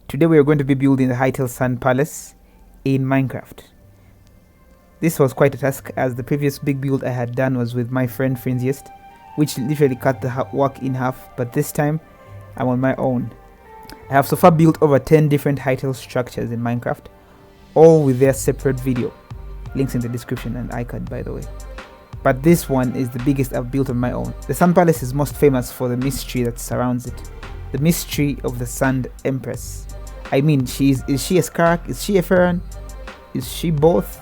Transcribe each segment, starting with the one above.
Today we are going to be building the Hytale Sun Palace in Minecraft. This was quite a task, as the previous big build I had done was with my friend Frenziest, which literally cut the work in half, but this time I'm on my own. I have so far built over 10 different Hytale structures in Minecraft, all with their separate video. Links in the description and iCard, by the way. But this one is the biggest I've built on my own. The Sun Palace is most famous for the mystery that surrounds it. The mystery of the Sand Empress. I mean, is she a Skarak? Is she a Pharaoh? Is she both?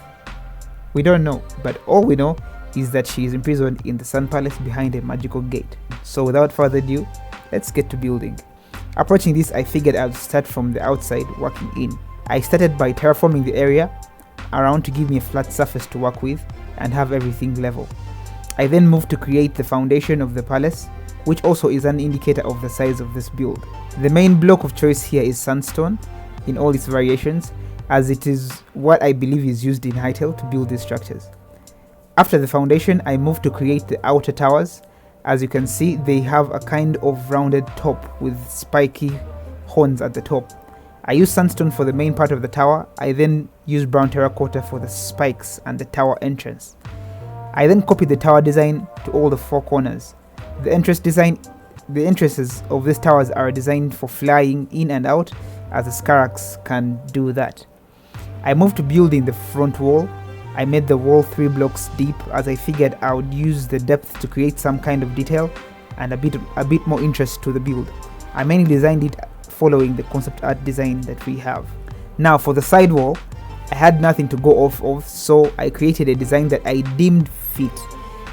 We don't know, but all we know is that she is imprisoned in the Sun Palace behind a magical gate. So without further ado, let's get to building. Approaching this, I figured I would start from the outside, working in. I started by terraforming the area around to give me a flat surface to work with and have everything level. I then moved to create the foundation of the palace, which also is an indicator of the size of this build. The main block of choice here is sandstone in all its variations, as it is what I believe is used in Hytale to build these structures. After the foundation, I moved to create the outer towers. As you can see, they have a kind of rounded top with spiky horns at the top. I used sandstone for the main part of the tower. I then used brown terracotta for the spikes and the tower entrance. I then copied the tower design to all the four corners. The entrances of these towers are designed for flying in and out, as the Skaraks can do that. I moved to building the front wall. I made the wall 3 blocks deep, as I figured I would use the depth to create some kind of detail and a bit more interest to the build. I mainly designed it following the concept art design that we have. Now for the side wall, I had nothing to go off of, so I created a design that I deemed fit.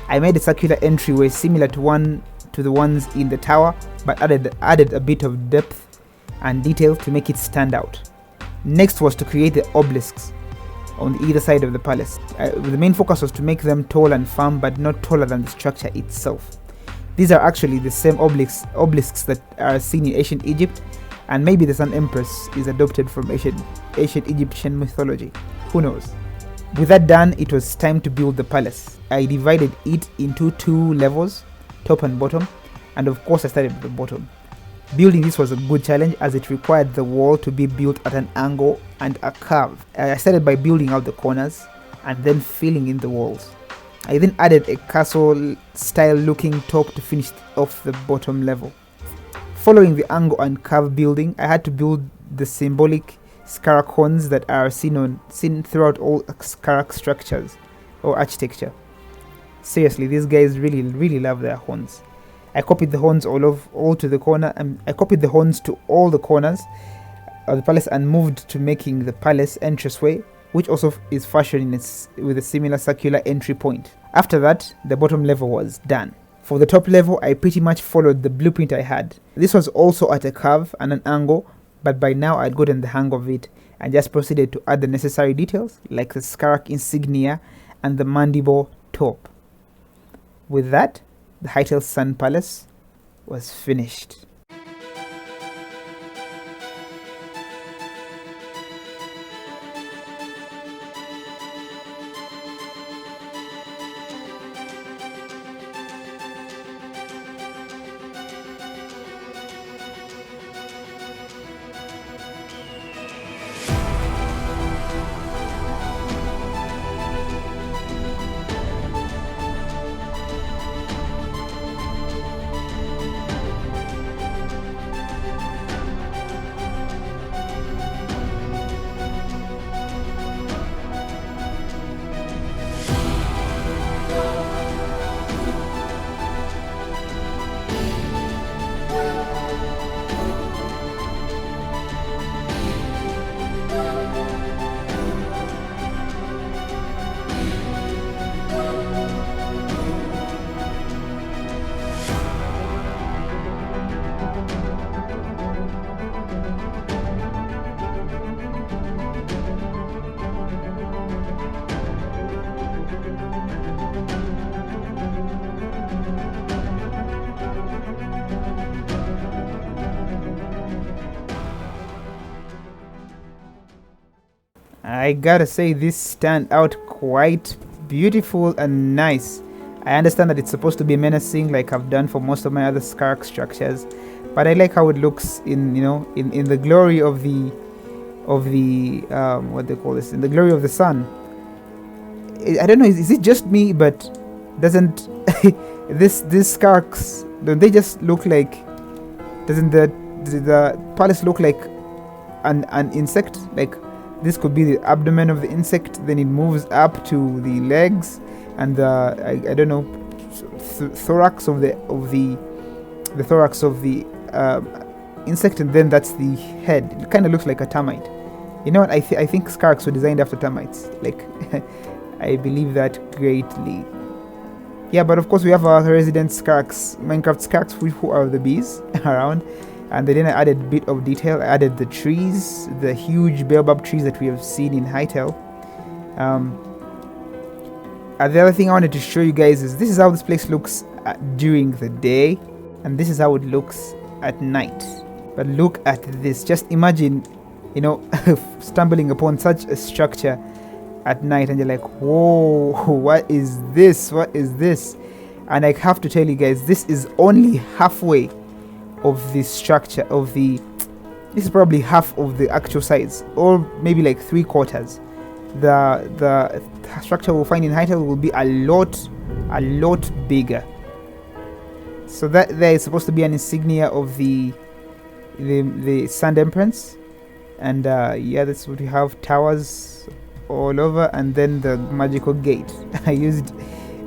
I made a circular entryway similar to the ones in the tower, but added a bit of depth and detail to make it stand out. Next was to create the obelisks on either side of the palace. The main focus was to make them tall and firm, but not taller than the structure itself. These are actually the same obelisks that are seen in ancient Egypt, and maybe the Sun Empress is adopted from ancient Egyptian mythology. Who knows? With that done, it was time to build the palace. I divided it into 2 levels, top and bottom, and of course I started at the bottom. Building this was a good challenge, as it required the wall to be built at an angle and a curve. I started by building out the corners and then filling in the walls. I then added a castle style looking top to finish off the bottom level. Following the angle and curve building, I had to build the symbolic Skarak horns that are seen throughout all Skarak structures or architecture. Seriously, these guys really love their horns. I copied the horns all to the corner, and I copied the horns to all the corners of the palace and moved to making the palace entranceway, which also is fashioned with a similar circular entry point. After that, the bottom level was done. For the top level, I pretty much followed the blueprint I had. This was also at a curve and an angle, but by now I'd gotten the hang of it and just proceeded to add the necessary details like the Skarak insignia and the mandible top. With that, the Hytale Sun Palace was finished. I gotta say, this stand out quite beautiful and nice. I understand that it's supposed to be menacing like I've done for most of my other Skarak structures, but I like how it looks in in the glory of the what they call this, in the glory of the sun. I don't know, is it just me, but doesn't these skarks, don't they just look like, doesn't the palace look like an insect? Like this could be the abdomen of the insect, then it moves up to the legs and the I don't know, thorax of the thorax of the insect, and then that's the head. It kind of looks like a termite. You know what? I think skarks were designed after termites. Like, I believe that greatly. Yeah, but of course we have our resident skarks, Minecraft skarks, who are the bees around. And then I added a bit of detail. I added the trees, the huge baobab trees that we have seen in Hytale. And the other thing I wanted to show you guys is this is how this place looks during the day, and this is how it looks at night. But look at this. Just imagine, stumbling upon such a structure at night, and you're like, whoa, what is this? What is this? And I have to tell you guys, this is only halfway of the structure of the. This is probably half of the actual size, or maybe like 3/4. The structure we'll find in Hytale will be a lot bigger. So that there is supposed to be an insignia of the Sand Empress, and yeah, that's what we have. Towers all over, and then the magical gate. I used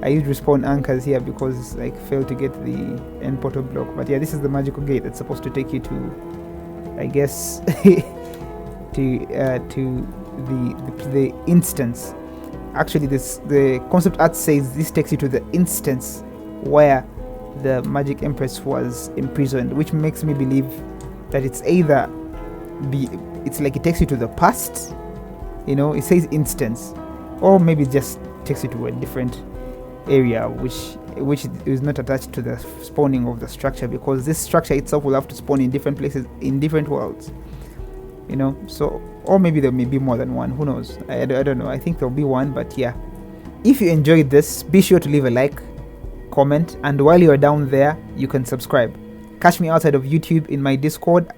respawn anchors here because I failed to get the end portal block. But yeah, this is the magical gate that's supposed to take you to, I guess, to the instance. Actually, the concept art says this takes you to the instance where the Magic Empress was imprisoned, which makes me believe that it's either it's like it takes you to the past, it says instance, or maybe it just takes you to a different area which is not attached to the spawning of the structure, because this structure itself will have to spawn in different places in different worlds, so, or maybe there may be more than one, who knows. I don't know. I think there'll be one, but yeah, if you enjoyed this, be sure to leave a like, comment, and while you're down there, you can subscribe. Catch me outside of YouTube in my Discord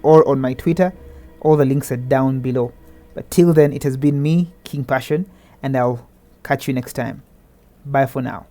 or on my Twitter. All the links are down below. But till then, it has been me, King Passion, and I'll catch you next time. Bye for now.